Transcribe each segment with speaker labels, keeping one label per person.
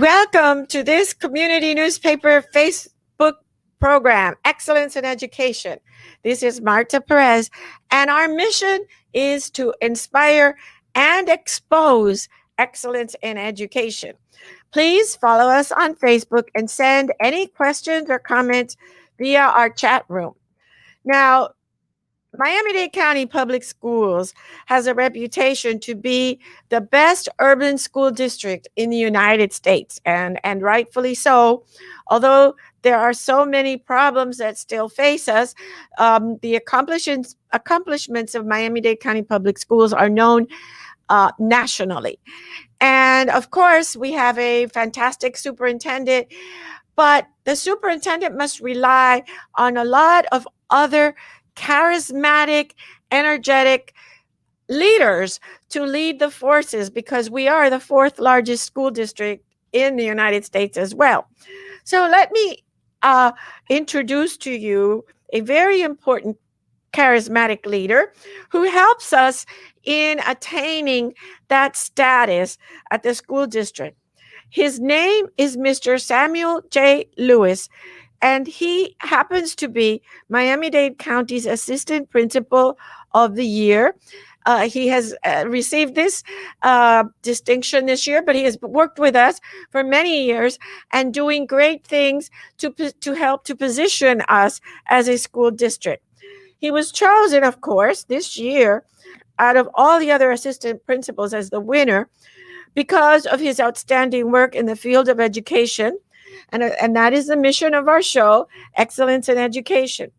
Speaker 1: Welcome to this community newspaper Facebook program, Excellence in Education. This is Marta Perez, and our mission is to inspire and expose excellence in education. Please follow us on Facebook and send any questions or comments via our chat room. Now, Miami-Dade County Public Schools has a reputation to be the best urban school district in the United States, and rightfully so. Although there are so many problems that still face us, the accomplishments of Miami-Dade County Public Schools are known nationally. And of course, we have a fantastic superintendent, but the superintendent must rely on a lot of other charismatic, energetic leaders to lead the forces, because we are the fourth largest school district in the United States as well. So let me introduce to you a very important charismatic leader who helps us in attaining that status at the school district. His name is Mr. Samuel J. Lewis, and he happens to be Miami-Dade County's Assistant Principal of the Year. He has received this distinction this year, but he has worked with us for many years and doing great things to help to position us as a school district. He was chosen, of course, this year out of all the other assistant principals as the winner because of his outstanding work in the field of education. And that is the mission of our show, Excellence in Education.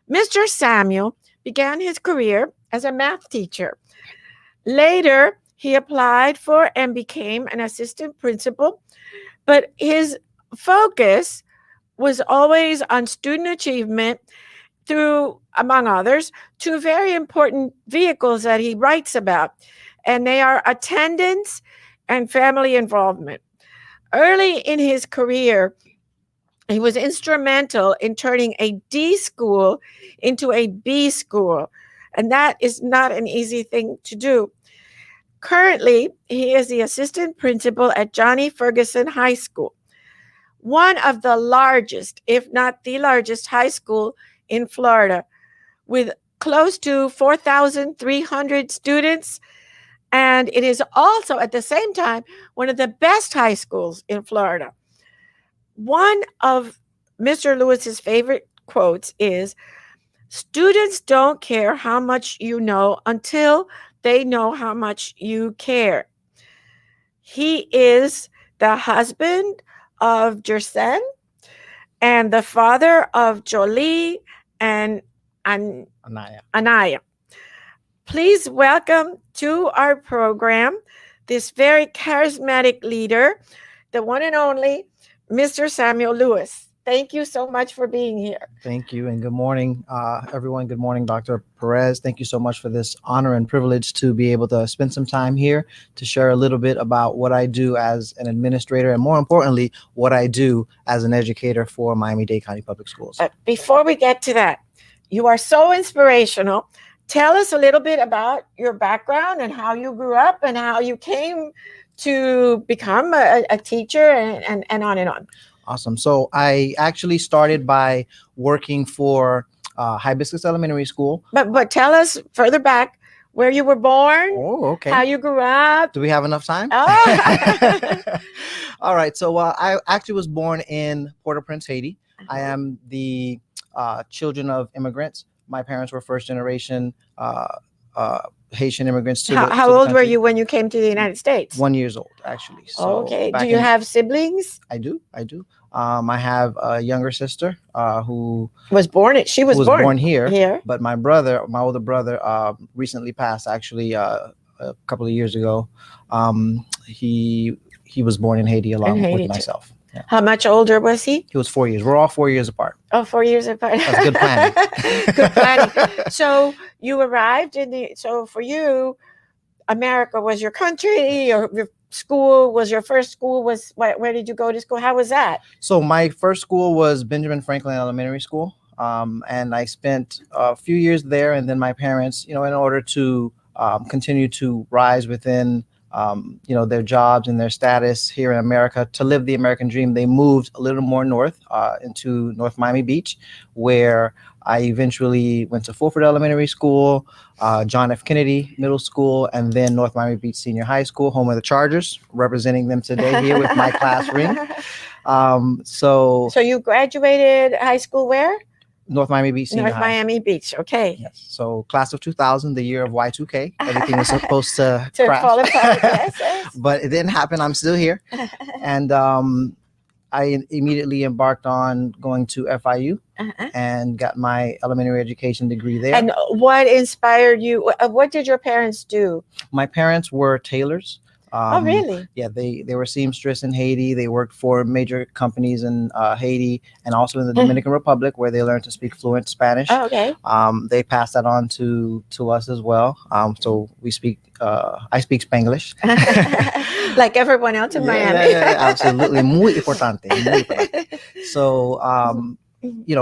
Speaker 1: Mr. Samuel began his career as a math teacher. Later, he applied for and became an assistant principal, but his focus was always on student achievement through, among others, two very important vehicles that he writes about, and they are attendance and family involvement. Early in his career, he was instrumental in turning a D school into a B school, and that is not an easy thing to do. Currently, he is the assistant principal at Johnny Ferguson High School, one of the largest, if not the largest, high school in Florida, with close to 4,300 students. And it is also, at the same time, one of the best high schools in Florida. One of Mr. Lewis's favorite quotes is, "Students don't care how much you know until they know how much you care." He is the husband of Jersen and the father of Jolie and Anaya. Please welcome to our program this very charismatic leader, the one and only Mr. Samuel Lewis. Thank you so much for being here.
Speaker 2: Thank you, and good morning, everyone. Good morning, Dr. Perez. Thank you so much for this honor and privilege to be able to spend some time here to share a little bit about what I do as an administrator, and more importantly, what I do as an educator for Miami-Dade County Public Schools.
Speaker 1: Before we get to that, you are so inspirational. Tell us a little bit about your background and how you grew up and how you came to become a teacher and on and on.
Speaker 2: Awesome. So I actually started by working for Hibiscus Elementary School.
Speaker 1: But tell us further back where you were born.
Speaker 2: Oh, okay.
Speaker 1: How you grew up.
Speaker 2: Do we have enough time?
Speaker 1: Oh.
Speaker 2: All right. So I actually was born in Port-au-Prince, Haiti. I am the children of immigrants. My parents were first generation Haitian immigrants to
Speaker 1: How old were you when you came to the United States?
Speaker 2: 1 year old, actually. So
Speaker 1: okay. Do you have siblings?
Speaker 2: I do. I have a younger sister who
Speaker 1: was born. She was
Speaker 2: born here.
Speaker 1: But
Speaker 2: my older brother, recently passed. Actually, a couple of years ago. He was born in Haiti along with myself.
Speaker 1: Yeah. How much older was he?
Speaker 2: He was 4 years. We're all 4 years apart.
Speaker 1: Oh, 4 years apart.
Speaker 2: That's good planning.
Speaker 1: Good planning. So you arrived so for you, America was your country, or your school was your first school. Where did you go to school? How was that?
Speaker 2: So my first school was Benjamin Franklin Elementary School. And I spent a few years there. And then my parents, in order to continue to rise within their jobs and their status here in America to live the American dream, they moved a little more north into North Miami Beach, where I eventually went to Fulford Elementary School, John F. Kennedy Middle School, and then North Miami Beach Senior High School, home of the Chargers, representing them today here with my class ring. So
Speaker 1: you graduated high school where?
Speaker 2: North Miami Beach Senior
Speaker 1: North
Speaker 2: High.
Speaker 1: Miami Beach. Okay.
Speaker 2: Yes. So class of 2000, the year of Y2K. Everything was supposed to crash.
Speaker 1: fall apart. Yes.
Speaker 2: But it didn't happen. I'm still here. And I immediately embarked on going to FIU and got my elementary education degree there.
Speaker 1: And what inspired you? What did your parents do?
Speaker 2: My parents were tailors.
Speaker 1: Oh, really?
Speaker 2: Yeah, they were seamstress in Haiti. They worked for major companies in Haiti and also in the Dominican Republic, where they learned to speak fluent Spanish.
Speaker 1: Oh, okay.
Speaker 2: They passed that on to us as well. So we speak. I speak Spanglish,
Speaker 1: like everyone else in Miami.
Speaker 2: Yeah, absolutely, muy importante. Muy importante. So,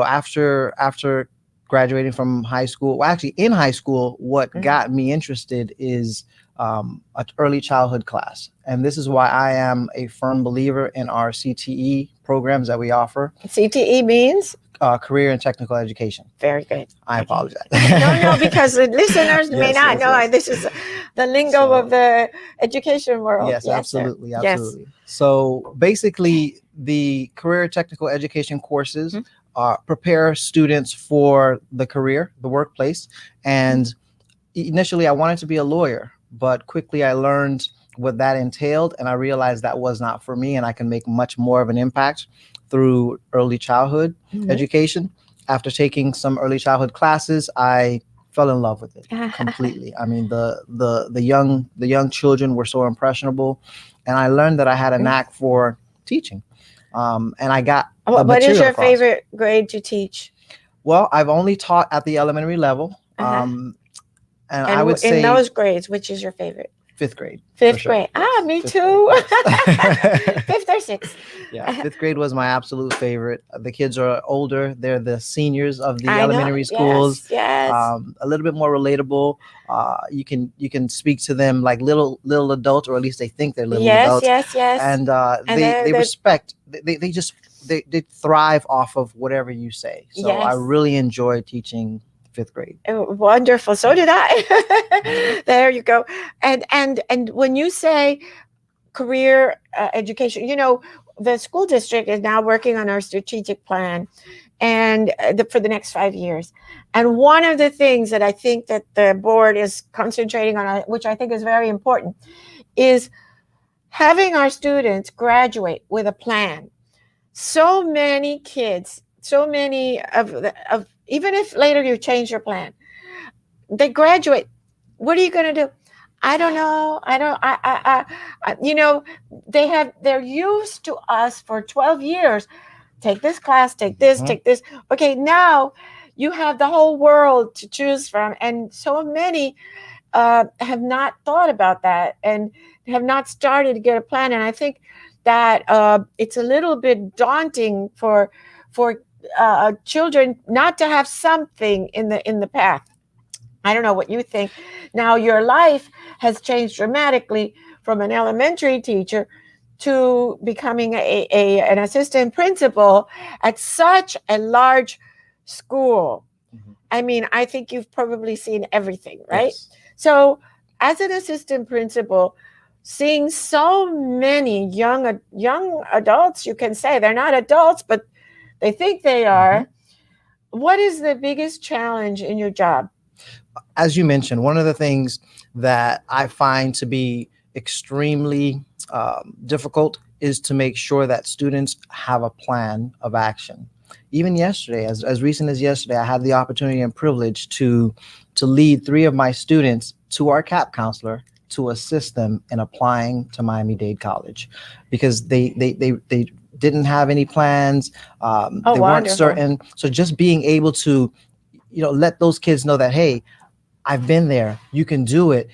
Speaker 2: after graduating from high school, well, actually in high school, what got me interested is an early childhood class. And this is why I am a firm believer in our CTE programs that we offer.
Speaker 1: CTE means?
Speaker 2: Career and technical education.
Speaker 1: Very good.
Speaker 2: I apologize.
Speaker 1: No, because the listeners may not know.
Speaker 2: Yes.
Speaker 1: This is the lingo of the education world.
Speaker 2: Yes, absolutely.
Speaker 1: Sir.
Speaker 2: Absolutely.
Speaker 1: Yes.
Speaker 2: So basically, the career technical education courses prepare students for the career, the workplace. And initially, I wanted to be a lawyer, but quickly I learned what that entailed, and I realized that was not for me, and I can make much more of an impact through early childhood education. After taking some early childhood classes, I fell in love with it completely. I mean, the young children were so impressionable, and I learned that I had a knack for teaching. And I got
Speaker 1: what is your favorite grade to teach?
Speaker 2: Well, I've only taught at the elementary level. And I would say
Speaker 1: in those grades, which is your favorite?
Speaker 2: Fifth grade.
Speaker 1: Fifth grade. Yes. Me too. Fifth or sixth.
Speaker 2: Yeah, fifth grade was my absolute favorite. The kids are older. They're the seniors of the elementary schools.
Speaker 1: Yes.
Speaker 2: A little bit more relatable. You can speak to them like little adults, or at least they think they're little adults.
Speaker 1: Yes.
Speaker 2: And they respect. They thrive off of whatever you say. So I really enjoy teaching fifth grade.
Speaker 1: Wonderful. So did I. There you go. And when you say career education, the school district is now working on our strategic plan and for the next 5 years. And one of the things that I think that the board is concentrating on, which I think is very important, is having our students graduate with a plan. So many kids, so many of even if later you change your plan, they graduate. What are you going to do? I don't know. They're used to us for 12 years. Take this class, take this, take this. Okay, now you have the whole world to choose from. And so many have not thought about that and have not started to get a plan. And I think that it's a little bit daunting for children not to have something in the path. I don't know what you think. Now your life has changed dramatically from an elementary teacher to becoming an assistant principal at such a large school. I mean, I think you've probably seen everything, right?
Speaker 2: Yes.
Speaker 1: So as an assistant principal, seeing so many young adults, you can say they're not adults, but they think they are. What is the biggest challenge in your job?
Speaker 2: As you mentioned, one of the things that I find to be extremely difficult is to make sure that students have a plan of action. Even yesterday, as recent as yesterday, I had the opportunity and privilege to lead 3 of my students to our CAP counselor to assist them in applying to Miami-Dade College, because they didn't have any plans. They weren't certain. So just being able to, let those kids know that, hey, I've been there. You can do it.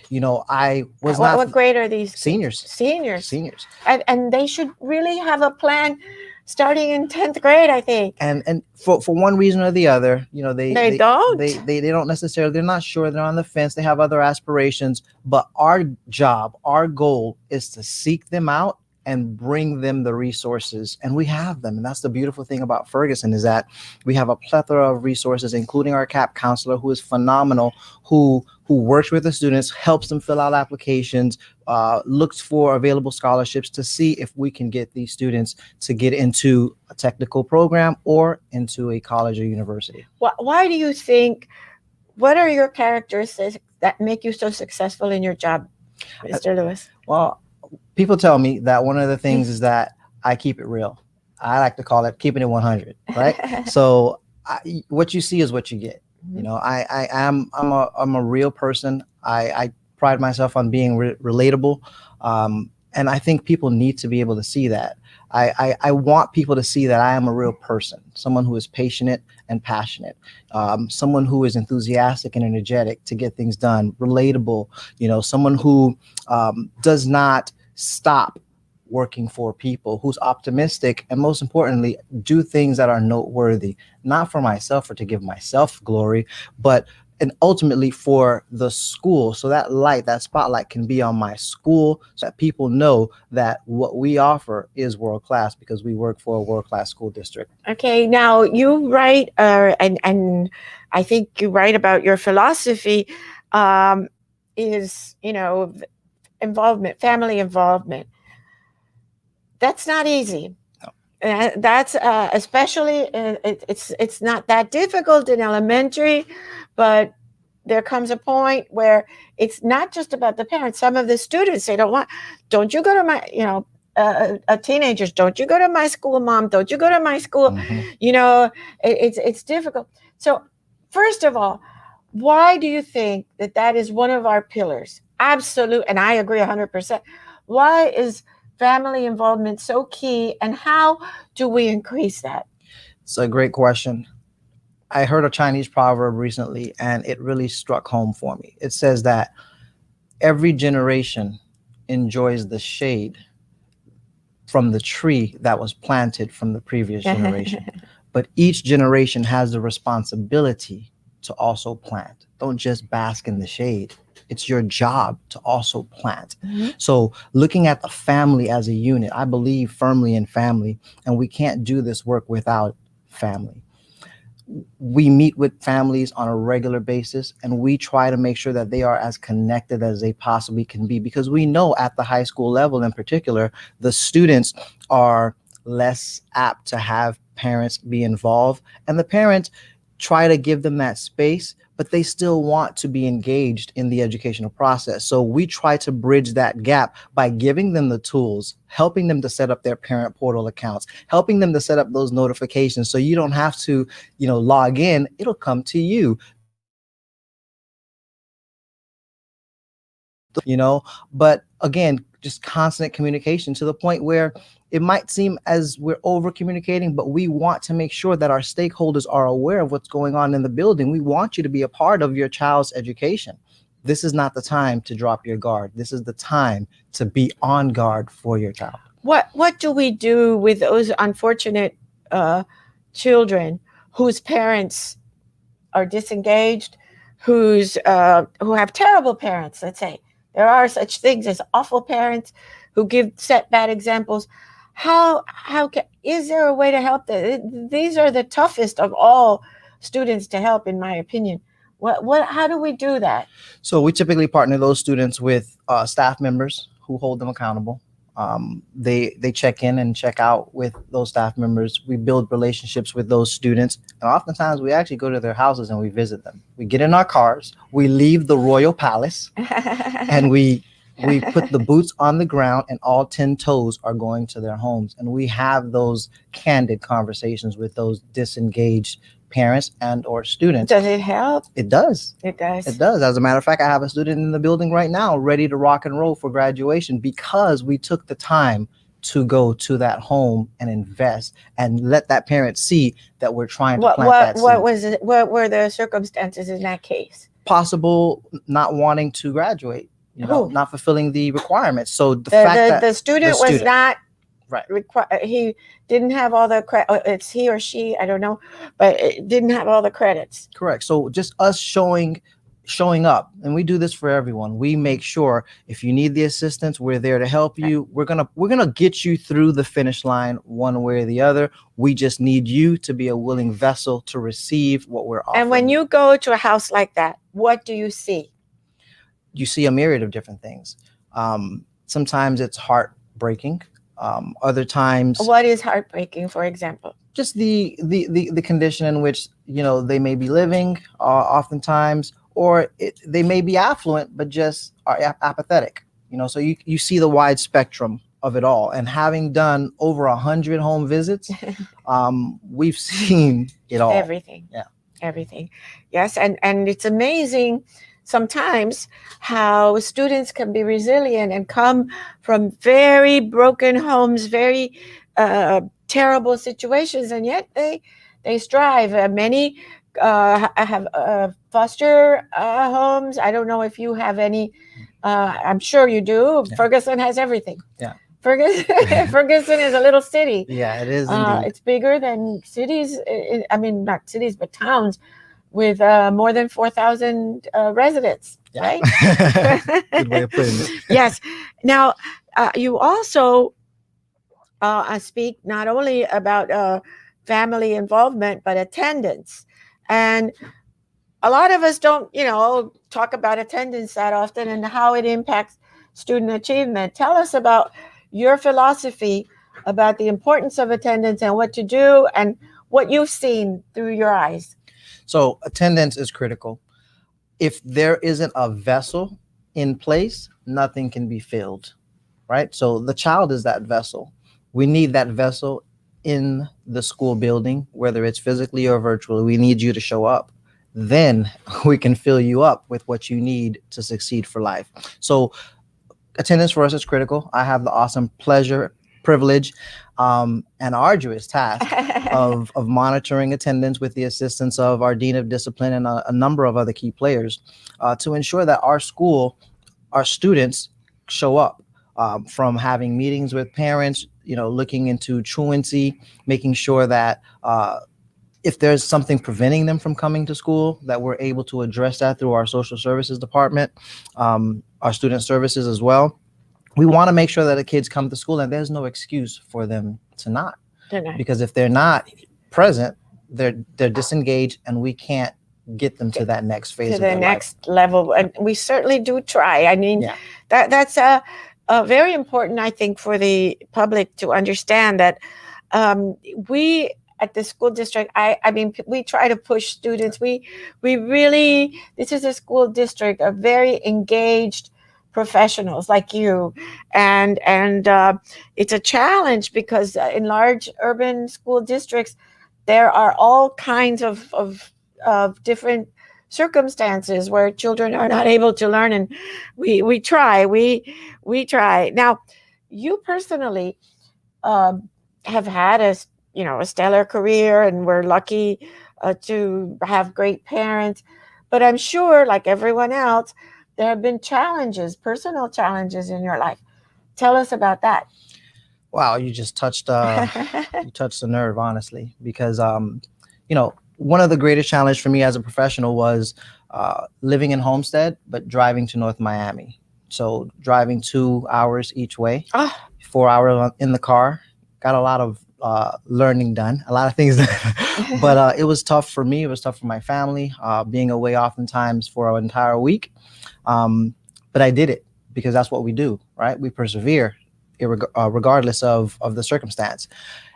Speaker 2: I was not.
Speaker 1: What grade are these?
Speaker 2: Seniors.
Speaker 1: Seniors. And they should really have a plan starting in 10th grade, I think.
Speaker 2: And for one reason or the other,
Speaker 1: They don't.
Speaker 2: they don't necessarily, they're not sure, they're on the fence, they have other aspirations, but our job, our goal is to seek them out and bring them the resources, and we have them. And that's the beautiful thing about Ferguson, is that we have a plethora of resources, including our CAP counselor, who is phenomenal, who works with the students, helps them fill out applications, looks for available scholarships to see if we can get these students to get into a technical program or into a college or university.
Speaker 1: Why do you think, what are your characteristics that make you so successful in your job, Mr. Lewis?
Speaker 2: Well, people tell me that one of the things is that I keep it real. I like to call it keeping it 100, right? So what you see is what you get. I'm a real person. I pride myself on being relatable. And I think people need to be able to see that. I want people to see that I am a real person, someone who is patient and passionate, someone who is enthusiastic and energetic to get things done, relatable, someone who does not stop working for people, who's optimistic, and most importantly, do things that are noteworthy, not for myself or to give myself glory, but and ultimately for the school. So that spotlight can be on my school, so that people know that what we offer is world class, because we work for a world class school district.
Speaker 1: Okay, now you write, and I think you write about your philosophy is, involvement, family involvement. That's not easy.
Speaker 2: No.
Speaker 1: That's especially it's not that difficult in elementary, but there comes a point where it's not just about the parents. Some of the students, they don't you go to my, teenagers, don't you go to my school, mom? Don't you go to my school?
Speaker 2: Mm-hmm.
Speaker 1: It's difficult. So first of all, why do you think that is one of our pillars? Absolute, and I agree 100%. Why is family involvement so key, and how do we increase that?
Speaker 2: It's a great question. I heard a Chinese proverb recently, and it really struck home for me. It says that every generation enjoys the shade from the tree that was planted from the previous generation. But each generation has the responsibility to also plant. Don't just bask in the shade. It's your job to also plant.
Speaker 1: Mm-hmm.
Speaker 2: So looking at the family as a unit, I believe firmly in family, and we can't do this work without family. We meet with families on a regular basis, and we try to make sure that they are as connected as they possibly can be, because we know at the high school level in particular, the students are less apt to have parents be involved, and the parents try to give them that space, but they still want to be engaged in the educational process. So we try to bridge that gap by giving them the tools, helping them to set up their parent portal accounts, helping them to set up those notifications, so you don't have to, log in. It'll come to you. But again, just constant communication, to the point where it might seem as we're over communicating, but we want to make sure that our stakeholders are aware of what's going on in the building. We want you to be a part of your child's education. This is not the time to drop your guard. This is the time to be on guard for your child.
Speaker 1: What do we do with those unfortunate children whose parents are disengaged, who have terrible parents? Let's say there are such things as awful parents who set bad examples. Is there a way to help them? These are the toughest of all students to help, in my opinion. How do we do that?
Speaker 2: So we typically partner those students with staff members who hold them accountable. They check in and check out with those staff members. We build relationships with those students, and oftentimes we actually go to their houses and we visit them. We get in our cars, we leave the royal palace, and we put the boots on the ground, and all 10 toes are going to their homes, and we have those candid conversations with those disengaged parents and or students.
Speaker 1: Does it help?
Speaker 2: It does.
Speaker 1: It does.
Speaker 2: It does. As a matter of fact, I have a student in the building right now ready to rock and roll for graduation, because we took the time to go to that home and invest and let that parent see that we're trying to plant that seed.
Speaker 1: What was it? What were the circumstances in that case?
Speaker 2: Possible not wanting to graduate, not fulfilling the requirements. So the fact that
Speaker 1: the student was not
Speaker 2: Right.
Speaker 1: he didn't have all the it's he or she, I don't know, but it didn't have all the credits.
Speaker 2: Correct. So just us showing up, and we do this for everyone. We make sure if you need the assistance, we're there to help you. We're gonna get you through the finish line one way or the other. We just need you to be a willing vessel to receive what we're offering.
Speaker 1: And when you go to a house like that, what do you see?
Speaker 2: You see a myriad of different things. Sometimes it's heartbreaking. Other times,
Speaker 1: What is heartbreaking, for example?
Speaker 2: just the condition in which they may be living, oftentimes, or they may be affluent but just are apathetic. So you see the wide spectrum of it all. And having done over 100 home visits, we've seen it all.
Speaker 1: Everything.
Speaker 2: Yeah.
Speaker 1: Everything. Yes. And it's amazing sometimes how students can be resilient and come from very broken homes, very terrible situations, and yet they strive. Many have foster homes. I don't know if you have any. I'm sure you do.
Speaker 2: Yeah.
Speaker 1: Ferguson has everything.
Speaker 2: Yeah.
Speaker 1: Ferguson is a little city.
Speaker 2: Yeah, it is indeed.
Speaker 1: It's bigger than cities. I mean, not cities, but towns with more than 4,000 residents,
Speaker 2: Yeah.
Speaker 1: right?
Speaker 2: Good way of putting it.
Speaker 1: Yes. Now, you also speak not only about family involvement, but attendance. And a lot of us don't, talk about attendance that often and how it impacts student achievement. Tell us about your philosophy about the importance of attendance and what to do and what you've seen through your eyes.
Speaker 2: So attendance is critical. If there isn't a vessel in place, nothing can be filled, right? So the child is that vessel. We need that vessel in the school building, whether it's physically or virtually. We need you to show up. Then we can fill you up with what you need to succeed for life. So attendance for us is critical. I have the awesome pleasure, privilege, and arduous task of monitoring attendance with the assistance of our Dean of Discipline and a number of other key players to ensure that our school, our students show up, from having meetings with parents, looking into truancy, making sure that if there's something preventing them from coming to school, that we're able to address that through our social services department, our student services as well. We want to make sure that the kids come to school and there's no excuse for them to not. Because if they're not present, they're disengaged, and we can't get them to that next phase, to the next
Speaker 1: level. And we certainly do try. I mean, that's very important, I think, for the public to understand that we at the school district, I mean, we try to push students. We really, this is a school district of very engaged professionals like you, and it's a challenge because in large urban school districts there are all kinds of different circumstances where children are not able to learn, and we try. Now, you personally have had a stellar career, and we're lucky to have great parents, but I'm sure, like everyone else, there have been challenges, personal challenges in your life. Tell us about that.
Speaker 2: Wow, you just touched you touched the nerve, honestly, because one of the greatest challenges for me as a professional was living in Homestead but driving to North Miami. So driving 2 hours each way, 4 hours in the car. Got a lot of learning done, a lot of things done. But it was tough for me. It was tough for my family, being away oftentimes for an entire week. But I did it because that's what we do, right? We persevere regardless of the circumstance.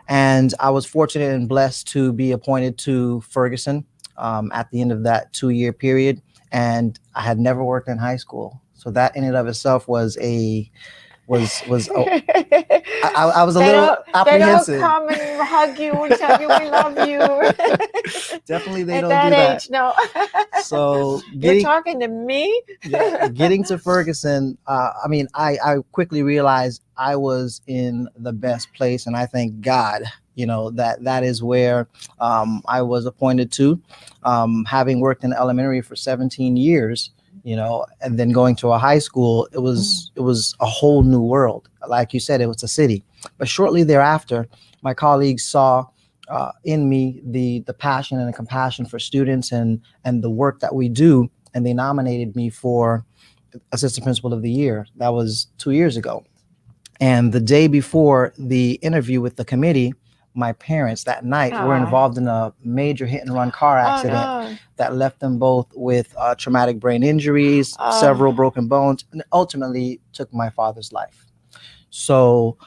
Speaker 2: And I was fortunate and blessed to be appointed to Ferguson at the end of that 2-year period. And I had never worked in high school. So that in and of itself was I was a little apprehensive.
Speaker 1: They don't come and hug you and tell you we love you.
Speaker 2: Definitely they
Speaker 1: At
Speaker 2: don't
Speaker 1: that
Speaker 2: do that.
Speaker 1: age, no.
Speaker 2: So
Speaker 1: you're talking to me?
Speaker 2: Getting to Ferguson, I quickly realized I was in the best place, and I thank God, that is where I was appointed to. Having worked in elementary for 17 years, and then going to a high school, it was a whole new world. Like you said, it was a city. But shortly thereafter, my colleagues saw in me the passion and the compassion for students and the work that we do, and they nominated me for assistant principal of the year. That was 2 years ago. And the day before the interview with the committee, my parents that night were involved in a major hit and run car accident that left them both with traumatic brain injuries, several broken bones, and ultimately took my father's life. So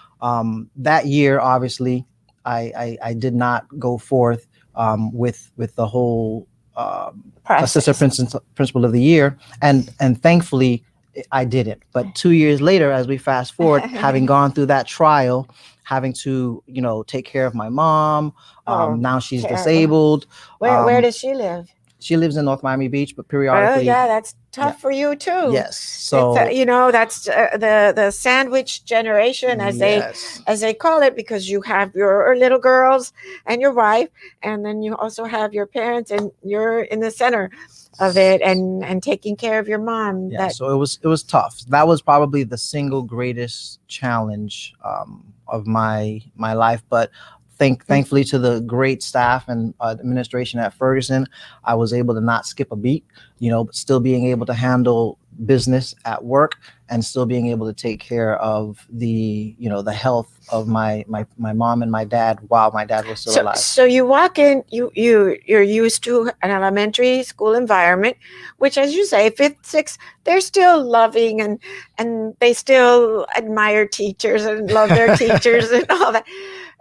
Speaker 2: that year, obviously, I did not go forth with the whole assistant principal of the year, and thankfully I didn't. But 2 years later, as we fast forward, having gone through that trial, having to take care of my mom, now she's disabled.
Speaker 1: Where does she live?
Speaker 2: She lives in North Miami Beach, but periodically.
Speaker 1: Yeah, that's tough for you too.
Speaker 2: Yes, so
Speaker 1: that's the sandwich generation, as they call it, because you have your little girls and your wife, and then you also have your parents, and you're in the center of it, and taking care of your mom.
Speaker 2: Yeah, so it was tough. That was probably the single greatest challenge of my life, but thankfully to the great staff and administration at Ferguson, I was able to not skip a beat, but still being able to handle business at work and still being able to take care of the health of my mom and my dad while my dad was still alive.
Speaker 1: So you walk in, you're used to an elementary school environment, which, as you say, fifth, sixth, they're still loving and they still admire teachers and love their teachers and all that.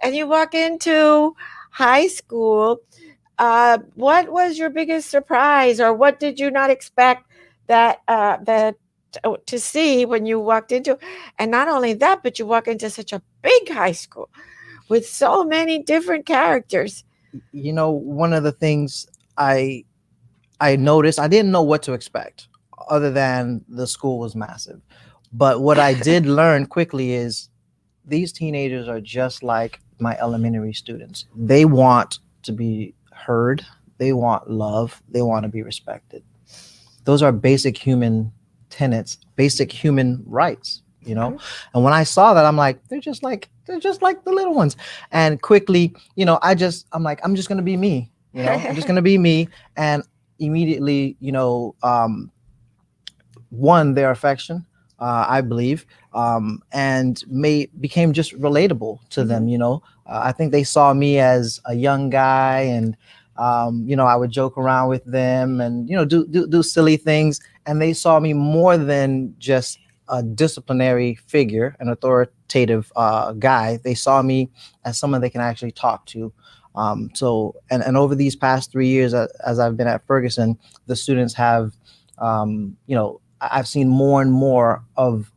Speaker 1: And you walk into high school. What was your biggest surprise, or what did you not expect that to see when you walked into? And not only that, but you walk into such a big high school with so many different characters.
Speaker 2: One of the things I noticed, I didn't know what to expect other than the school was massive. But what I did learn quickly is these teenagers are just like my elementary students. They want to be heard. They want love. They want to be respected. Those are basic human tenets, basic human rights, And when I saw that, I'm like, they're just like the little ones. And quickly, I'm like, I'm just going to be me, I'm just going to be me. And immediately, won their affection, I believe, and became just relatable to them. I think they saw me as a young guy, and I would joke around with them and do silly things, and they saw me more than just a disciplinary figure, an authoritative guy. They saw me as someone they can actually talk to. So over these past 3 years, as I've been at Ferguson, the students have, I've seen more and more of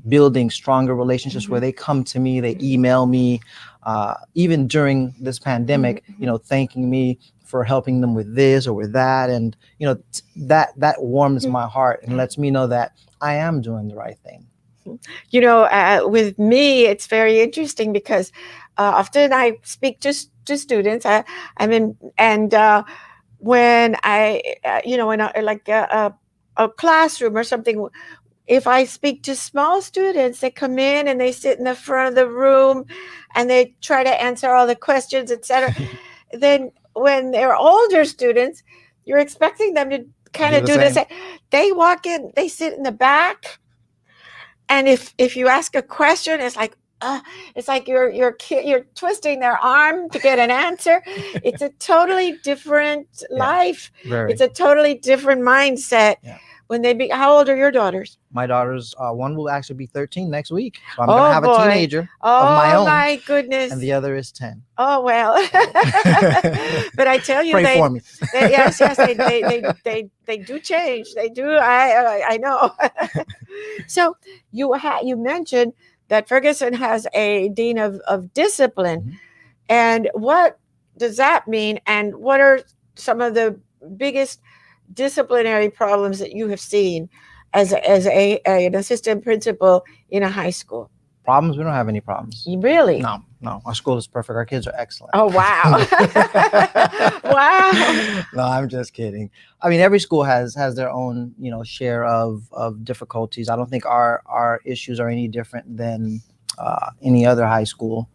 Speaker 2: building stronger relationships where they come to me, they email me, even during this pandemic, thanking me for helping them with this or with that. And, that warms my heart and lets me know that I am doing the right thing.
Speaker 1: With me, it's very interesting because often I speak to students. When I, in a classroom or something, if I speak to small students, they come in and they sit in the front of the room and they try to answer all the questions, etc. Then when they're older students, you're expecting them to kind of do the same. They walk in, they sit in the back. And if you ask a question, it's like you're twisting their arm to get an answer. It's a totally different life. It's a totally different mindset. Yeah. When how old are your daughters?
Speaker 2: My daughters, one will actually be 13 next week. So I'm going to have a teenager of my own. Oh, my
Speaker 1: goodness.
Speaker 2: And the other is 10.
Speaker 1: Oh, well. But I tell you,
Speaker 2: Pray for me.
Speaker 1: Yes, they do change. They do. I know. So you mentioned that Ferguson has a dean of discipline. Mm-hmm. And what does that mean? And what are some of the biggest disciplinary problems that you have seen as an assistant principal in a high school?
Speaker 2: Problems? We don't have any problems.
Speaker 1: Really?
Speaker 2: No, no. Our school is perfect. Our kids are excellent.
Speaker 1: Oh, wow. Wow.
Speaker 2: No, I'm just kidding. I mean, every school has their own, share of difficulties. I don't think our issues are any different than any other high school.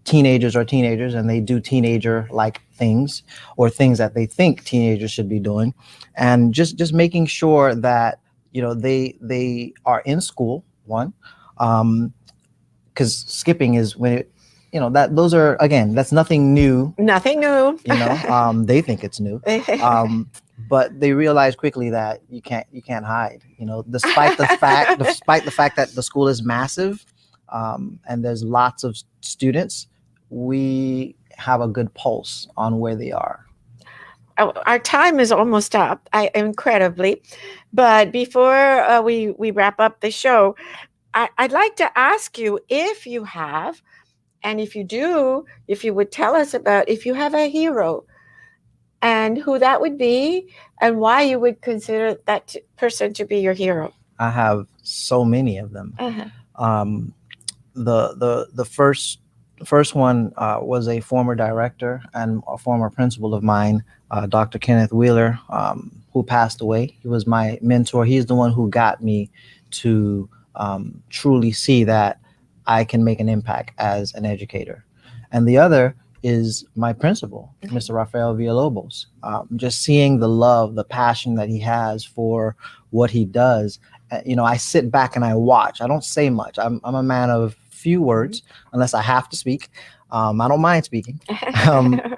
Speaker 2: Teenagers are teenagers, and they do teenager like things, or things that they think teenagers should be doing, and just making sure that they are in school. One, because skipping is when it, that those are, again, that's nothing new.
Speaker 1: Nothing new.
Speaker 2: They think it's new, but they realize quickly that you can't hide. Despite the fact that the school is massive, and there's lots of students, we have a good pulse on where they are.
Speaker 1: Our time is almost up, incredibly. But before we wrap up the show, I'd like to ask you if you have, and if you do, if you would tell us about if you have a hero and who that would be and why you would consider that person to be your hero.
Speaker 2: I have so many of them.
Speaker 1: Uh-huh.
Speaker 2: The first one was a former director and a former principal of mine, Dr. Kenneth Wheeler, who passed away. He was my mentor. He's the one who got me to truly see that I can make an impact as an educator. And the other is my principal, Mr. Rafael Villalobos. Just seeing the love, the passion that he has for what he does. I sit back and I watch. I don't say much. I'm a man of few words, unless I have to speak. I don't mind speaking,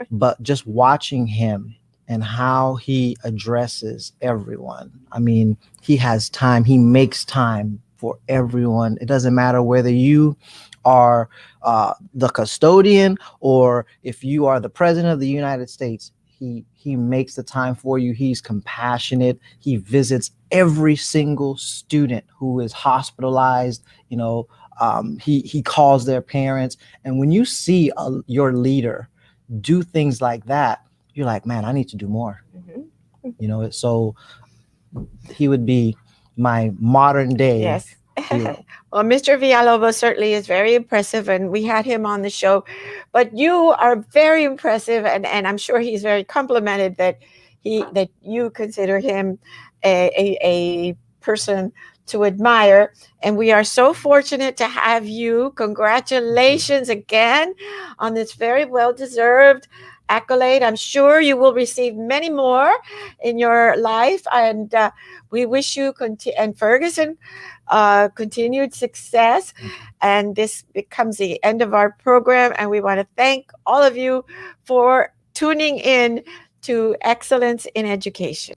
Speaker 2: but just watching him and how he addresses everyone. I mean, he has time. He makes time for everyone. It doesn't matter whether you are the custodian or if you are the president of the United States. He makes the time for you. He's compassionate. He visits every single student who is hospitalized. He calls their parents. And when you see your leader do things like that, you're like, man, I need to do more. Mm-hmm. So he would be my modern day.
Speaker 1: Yes. Well, Mr. Villalobos certainly is very impressive, and we had him on the show. But you are very impressive, and I'm sure he's very complimented that you consider him a person to admire. And we are so fortunate to have you. Congratulations again on this very well-deserved accolade. I'm sure you will receive many more in your life, and we wish you and Ferguson continued success. And this becomes the end of our program, and we want to thank all of you for tuning in to Excellence in Education.